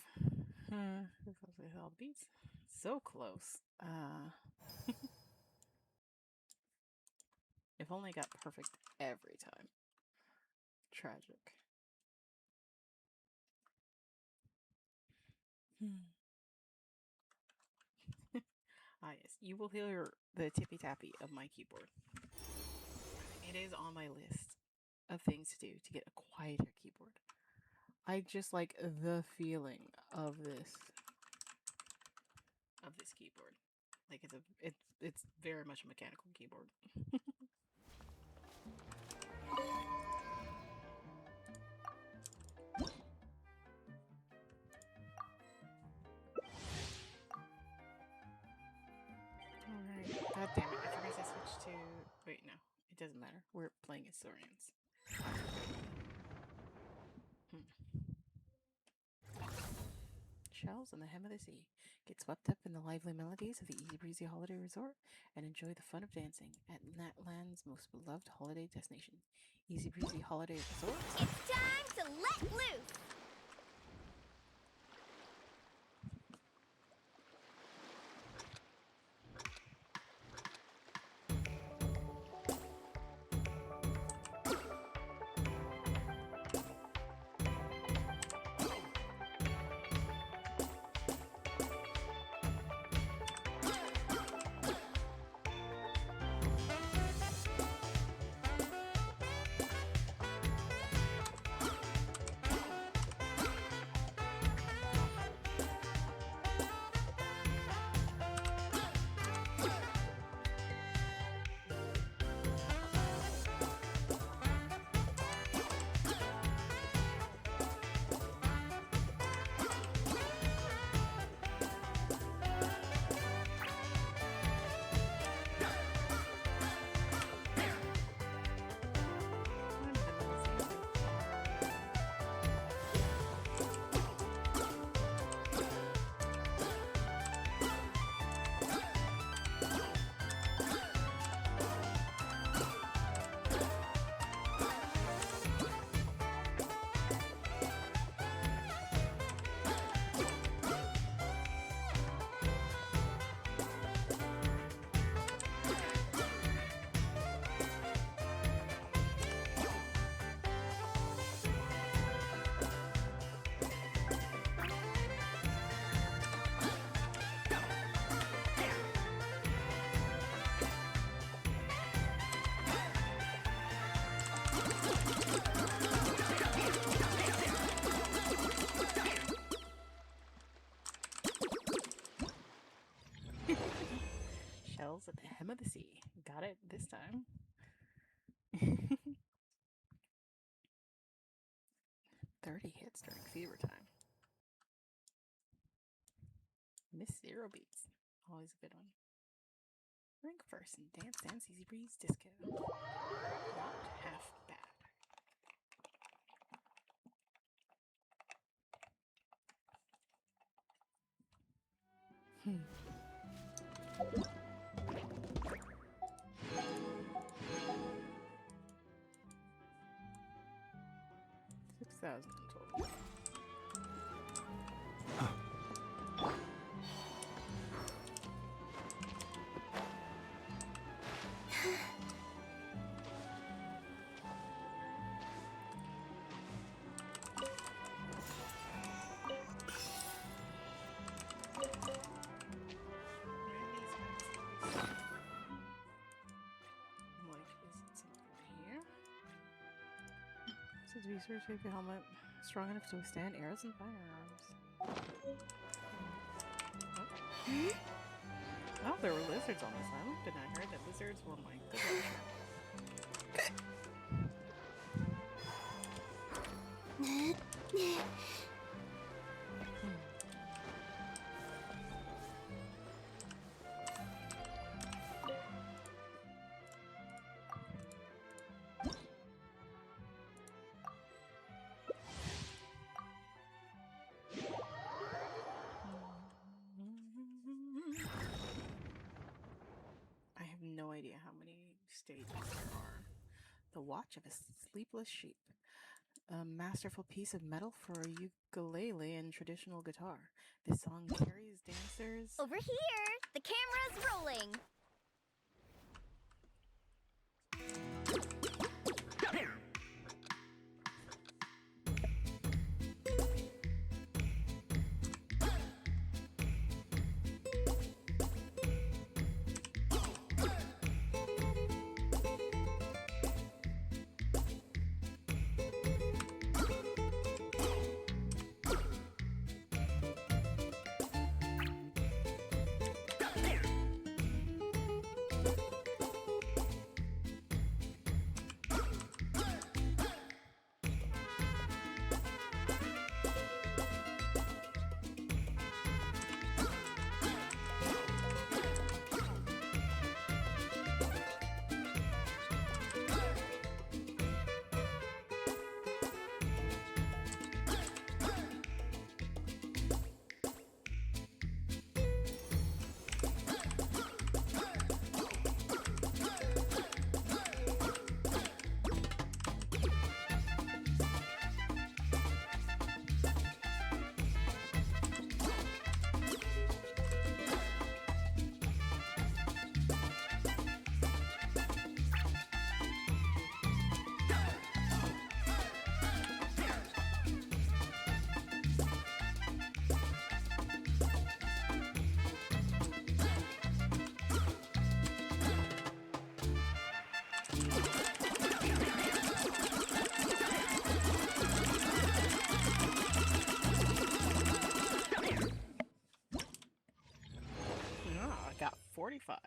Successfully hit all the beats. So close. If only I got perfect every time. Tragic. Ah, yes. You will hear the tippy tappy of my keyboard. It is on my list of things to do to get a quieter keyboard. I just like the feeling of this keyboard. Like it's very much a mechanical keyboard. Alright. God damn it. I forgot to switch to. Wait, no. It doesn't matter. We're playing as Saurians. Shells in the hem of the sea. Get swept up in the lively melodies of the Easy-Breezy Holiday Resort and enjoy the fun of dancing at Natland's most beloved holiday destination. Easy-Breezy Holiday Resort. It's time to let loose! time. 30 hits during fever time. Miss Zero Beats. Always a good one. Rank first in Dance Dance Easy-Breezy Disco. Not half bad. Hmm. 6,000 in total. Says research make the helmet strong enough to withstand arrows and firearms. Oh, there were lizards on this island, and I heard that lizards were my good luck. I have no idea how many stages there are. The Watch of a Sleepless Sheep. A masterful piece of metal for a ukulele and traditional guitar. This song carries dancers. Over here! The camera's rolling! I got 45.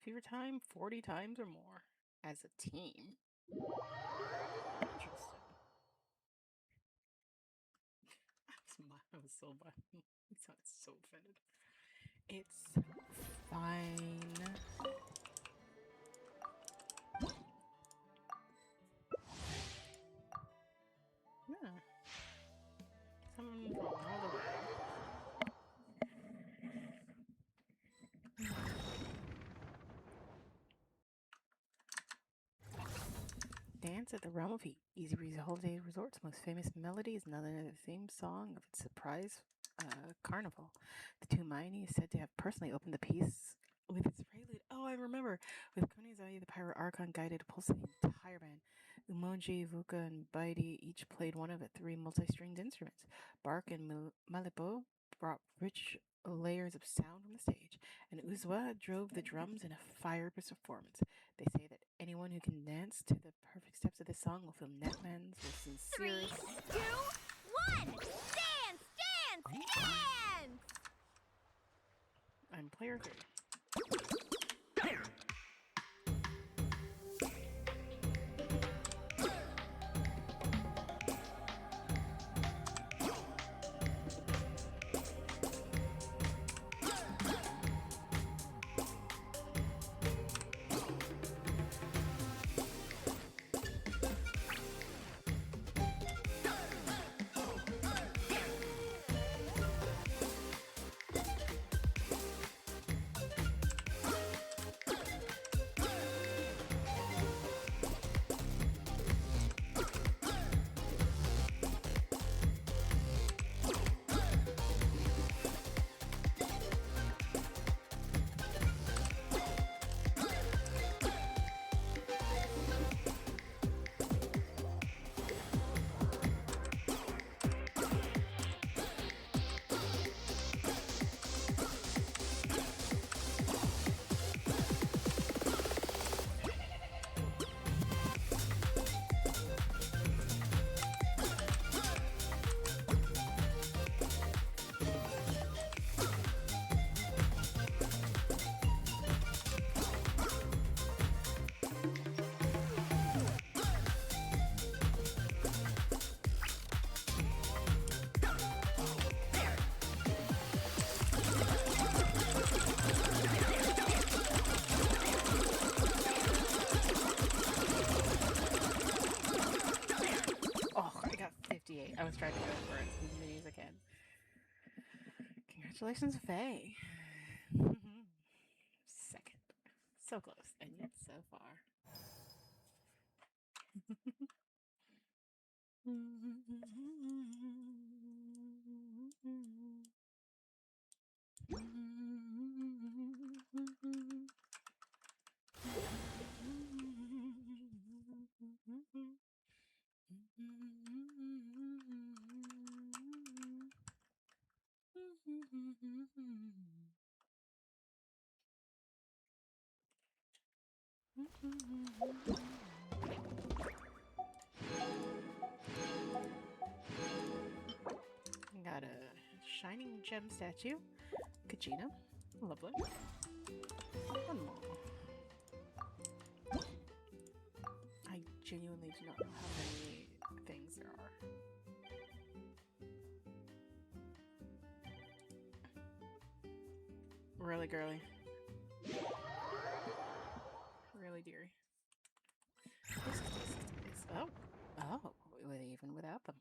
Fever time 40 times or more as a team. Interesting. I was so bad. He sounded so offended. It's fine. Yeah. Someone from all the way. Dance at the Realm of Heat. Easy-Breezy Holiday Resort's most famous melody is none other than the theme song of its surprise carnival. The Tumaini is said to have personally opened the piece with its prelude. Oh, I remember. With Kunizai, the Pyro Archon guided a pulse of the entire band. Umoji, Vuka, and Baidi each played one of the three multi-stringed instruments. Bark and Malipo brought rich layers of sound from the stage, and Uzwa drove the drums in a fire performance. They say that Anyone who can dance to the perfect steps of this song will feel Netman's with sincere. 3, 2, 1! Dance! Dance! Dance! I'm player 3. Oh, I got 58. I was trying to go for as many as I can. Congratulations, Faye. Second. So close, and yet so far. Got a shining gem statue, Kachina, lovely. One more. I genuinely do not know how many things there are. Really girly. Really dearie. Oh, even without them.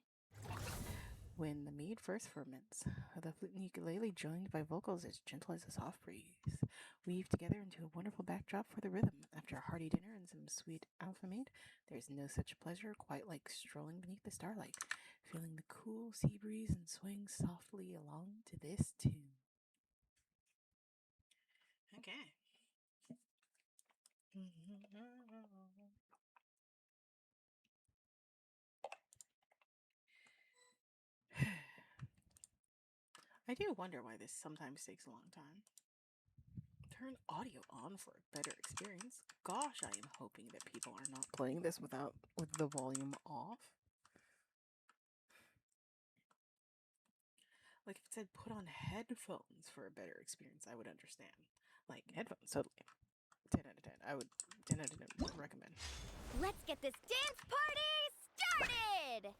When the mead first ferments, the flute and ukulele, joined by vocals as gentle as a soft breeze, weave together into a wonderful backdrop for the rhythm. After a hearty dinner and some sweet alpha mead, there's no such pleasure quite like strolling beneath the starlight, feeling the cool sea breeze and swaying softly along to this tune. Okay. I do wonder why this sometimes takes a long time. Turn audio on for a better experience. Gosh, I am hoping that people are not playing this with the volume off. Like if it said put on headphones for a better experience, I would understand. Like headphones, totally. 10 out of 10. I would 10 out of 10 recommend. Let's get this dance party started!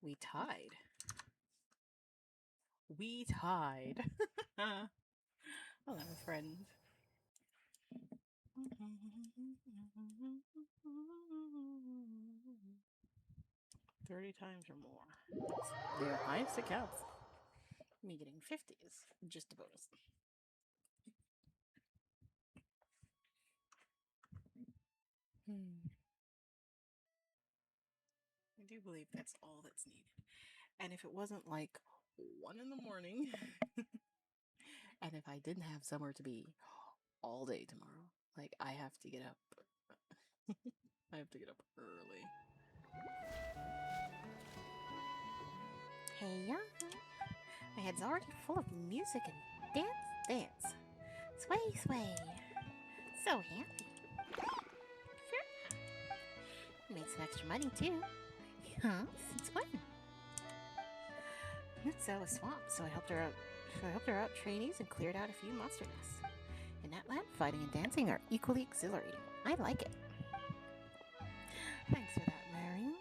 We tied. We tied. Hello, friend. 30 times or more. The highest it counts. Me getting 50 is just a bonus. I do believe that's all that's needed. And if it wasn't like 1 in the morning, and if I didn't have somewhere to be all day tomorrow, like I have to get up. I have to get up early. Hey, young. My head's already full of music and dance. Sway, sway. So happy. Sure. Made some extra money too. Huh? Since when? Nutso was swamped, so I helped her out trainees and cleared out a few monster nests. In that land, fighting and dancing are equally exhilarating. I like it. Thanks for that, Marion.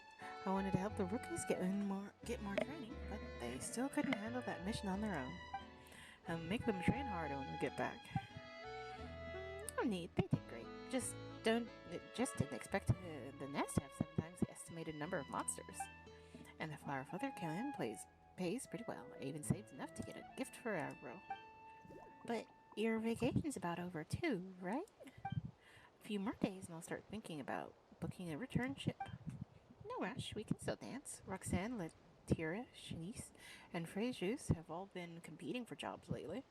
I wanted to help the rookies get more training, but they still couldn't handle that mission on their own. I'll make them train harder when we get back. No need, they did great. Just didn't expect the nest to have 7 times the estimated number of monsters. And the Flower Feather clan pays pretty well. I even saved enough to get a gift for Agro. But your vacation's about over too, right? A few more days and I'll start thinking about booking a return ship. No rush, we can still dance. Roxanne, Letira, Shanice, and Frejus have all been competing for jobs lately,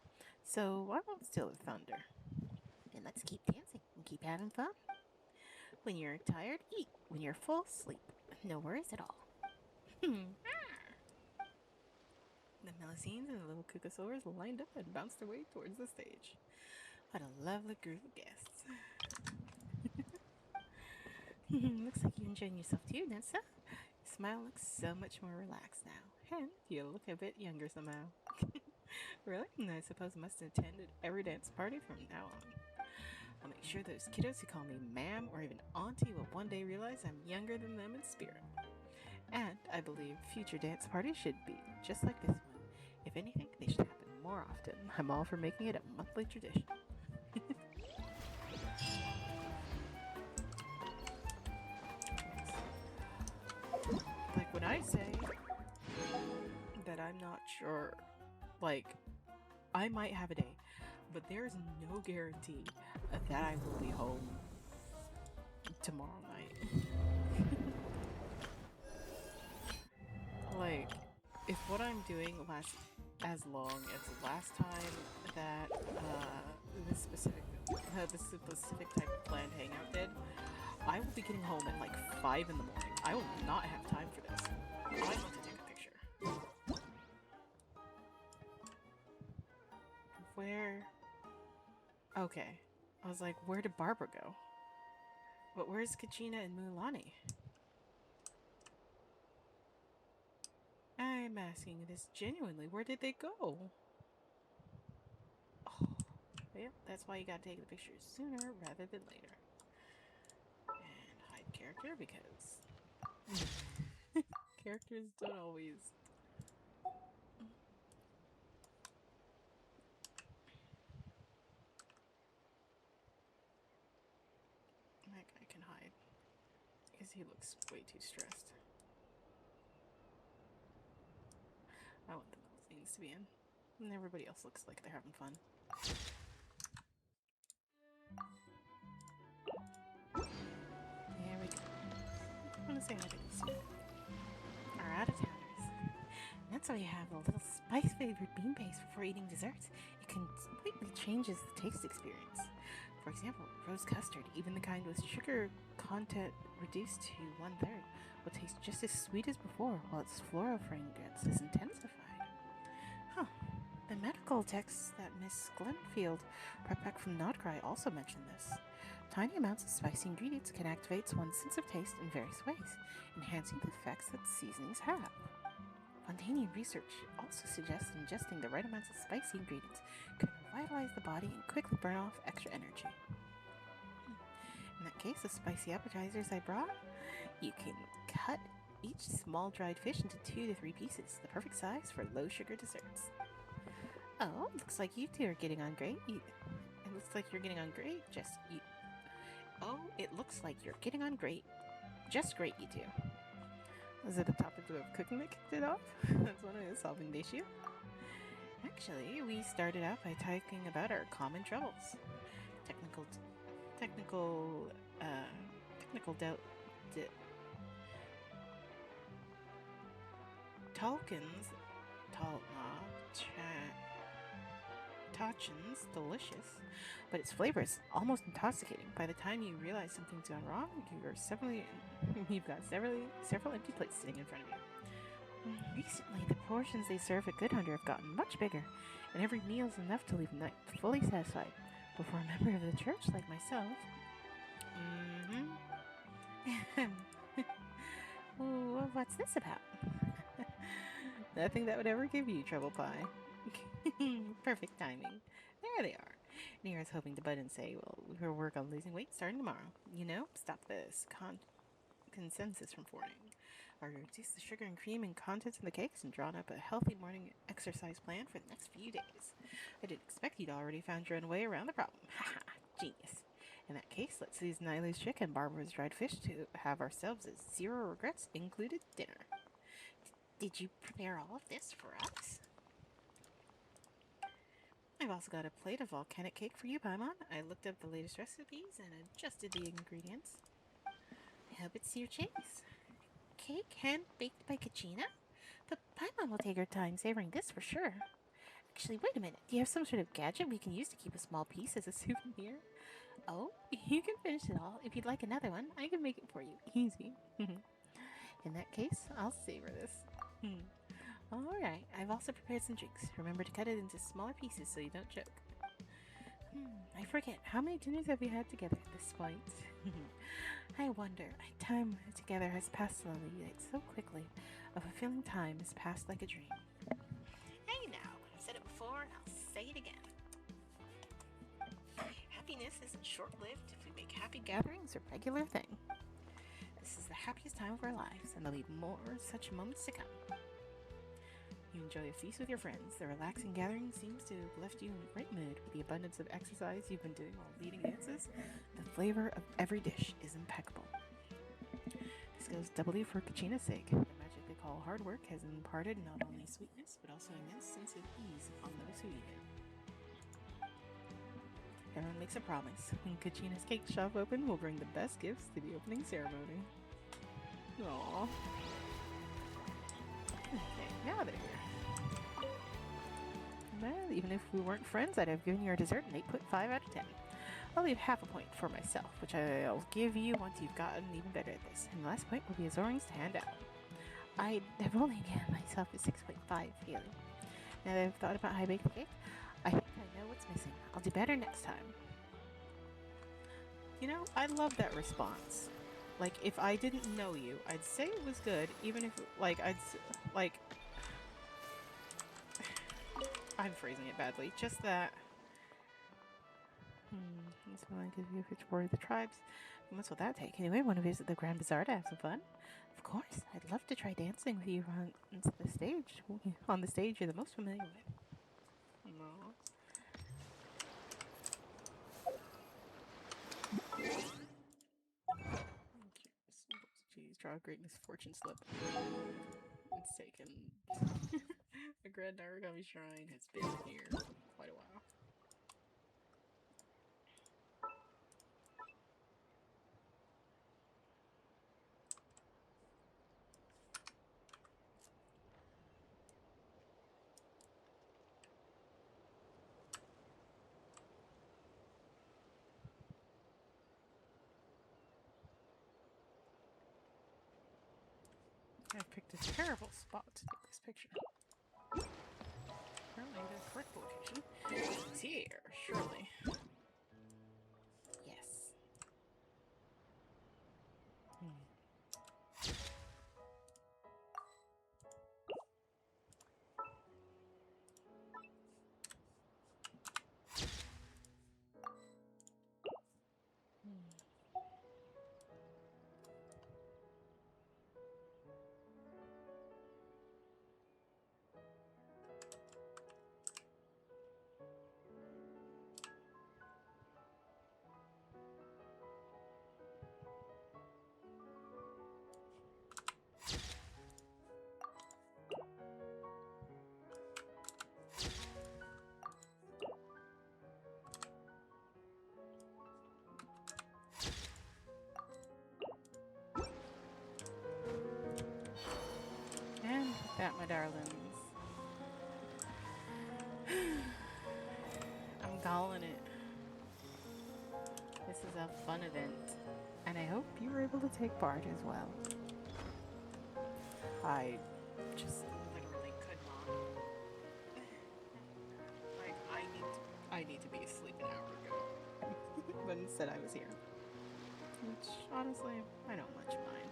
so I won't steal their thunder. And let's keep dancing and keep having fun. When you're tired, eat. When you're full, sleep. No worries at all. The Melusines and the little Cucasaurs lined up and bounced their way towards the stage. What a lovely group of guests. Looks like you're enjoying yourself too, Nessa. Your smile looks so much more relaxed now. And you look a bit younger somehow. Really? I suppose I must have attended every dance party from now on. I'll make sure those kiddos who call me ma'am or even auntie will one day realize I'm younger than them in spirit. And I believe future dance parties should be just like this one. If anything, they should happen more often. I'm all for making it a monthly tradition. Like when I say that I'm not sure, like, I might have a day, but there's no guarantee that I will be home tomorrow night. Like, if what I'm doing lasts as long as the last time that this specific type of planned hangout did, I will be getting home at like 5 in the morning. I will not have time for this. I want to take a picture. Where? Okay. I was like, where did Barbara go? But where's Kachina and Mulani? I'm asking this genuinely. Where did they go? Oh, yeah, that's why you gotta take the pictures sooner rather than later. And hide character because characters don't always. That guy can hide because he looks way too stressed. I want the scenes to be in. And everybody else looks like they're having fun. There we go. I want to say hi to this one. Our out-of-towners. That's why you have a little spice-flavored bean paste before eating desserts. It completely changes the taste experience. For example, rose custard, even the kind with sugar content reduced to 1/3, will taste just as sweet as before, while its floral fragrance is intensified. Huh. The medical text that Miss Glenfield brought back from Nodcry also mentioned this. Tiny amounts of spicy ingredients can activate one's sense of taste in various ways, enhancing the effects that seasonings have. Fontanian research also suggests ingesting the right amounts of spicy ingredients can revitalize the body and quickly burn off extra energy. In that case, the spicy appetizers I brought, you can cut each small dried fish into 2 to 3 pieces, the perfect size for low sugar desserts. Oh, looks like you two are getting on great. It looks like you're getting on great. Oh, it looks like you're getting on great. Just great, you two. Was it the topic of cooking that kicked it off? That's one way of solving the issue. Actually, we started out by talking about our common troubles. Technical, technical, uh, technical doubt. Tolkien's, Tachin's delicious, but its flavor is almost intoxicating. By the time you realize something's gone wrong, you've got several empty plates sitting in front of you. Recently, the portions they serve at Good Hunter have gotten much bigger, and every meal's enough to leave the night fully satisfied. But for a member of the church like myself, well, what's this about? Nothing that would ever give you trouble, Pie. Perfect timing. There they are. Nira's hoping to butt and say, well, we'll work on losing weight starting tomorrow. You know, stop this consensus from forming. Or reduce the sugar and cream and contents in the cakes and drawn up a healthy morning exercise plan for the next few days. I didn't expect you'd already found your own way around the problem. Haha, genius. In that case, let's use Nyla's chick and Barbara's dried fish to have ourselves a zero regrets included dinner. Did you prepare all of this for us? I've also got a plate of volcanic cake for you, Paimon. I looked up the latest recipes and adjusted the ingredients. I hope it's your choice. Cake hand-baked by Kachina? But Paimon will take her time savoring this for sure. Actually, wait a minute. Do you have some sort of gadget we can use to keep a small piece as a souvenir? Oh, you can finish it all. If you'd like another one, I can make it for you. Easy. In that case, I'll savor this. Alright, I've also prepared some drinks. Remember to cut it into smaller pieces so you don't choke. I forget, how many dinners have we had together at this point? I wonder, time together has passed slowly, yet so quickly. A fulfilling time has passed like a dream. Hey now, I've said it before and I'll say it again. Happiness isn't short-lived if we make happy gatherings a regular thing. This is the happiest time of our lives, and there'll be more such moments to come. You enjoy a feast with your friends. The relaxing gathering seems to have left you in a great mood with the abundance of exercise you've been doing while leading dances. The flavor of every dish is impeccable. This goes doubly for Kachina's sake. The magic they call hard work has imparted not only sweetness, but also an immense sense of ease upon those who eat it. Everyone makes a promise. When Kachina's cake shop open, we'll bring the best gifts to the opening ceremony. Aww. Okay, now they're here. Well, even if we weren't friends, I'd have given you our dessert an 8.5 out of 10. I'll leave half a point for myself, which I'll give you once you've gotten even better at this. And the last point will be Azorings to hand out. I have only given myself a 6.5 feeling. Now that I've thought about how I bake the cake, I think I know what's missing. I'll do better next time. You know, I love that response. Like, if I didn't know you, I'd say it was good, even if, I'm phrasing it badly. Just that. This will give you a picture for the tribes. And what's will that take? Anyway, want to visit the Grand Bazaar to have some fun? Of course, I'd love to try dancing with you on the stage. On the stage you're the most familiar with. No. Jeez, draw a great misfortune slip. It's taken. The Grand Narugami Shrine has been here for quite a while. I've picked a terrible spot to take this picture. Apparently the correct location is here, surely. Yes. that, my darlings. I'm calling it. This is a fun event, and I hope you were able to take part as well. I just literally could not. Like, I need to be asleep an hour ago. But instead I was here. Which, honestly, I don't much mind.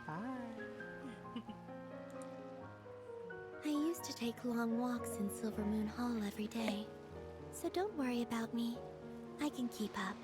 Bye. I used to take long walks in Silver Moon Hall every day. So don't worry about me. I can keep up.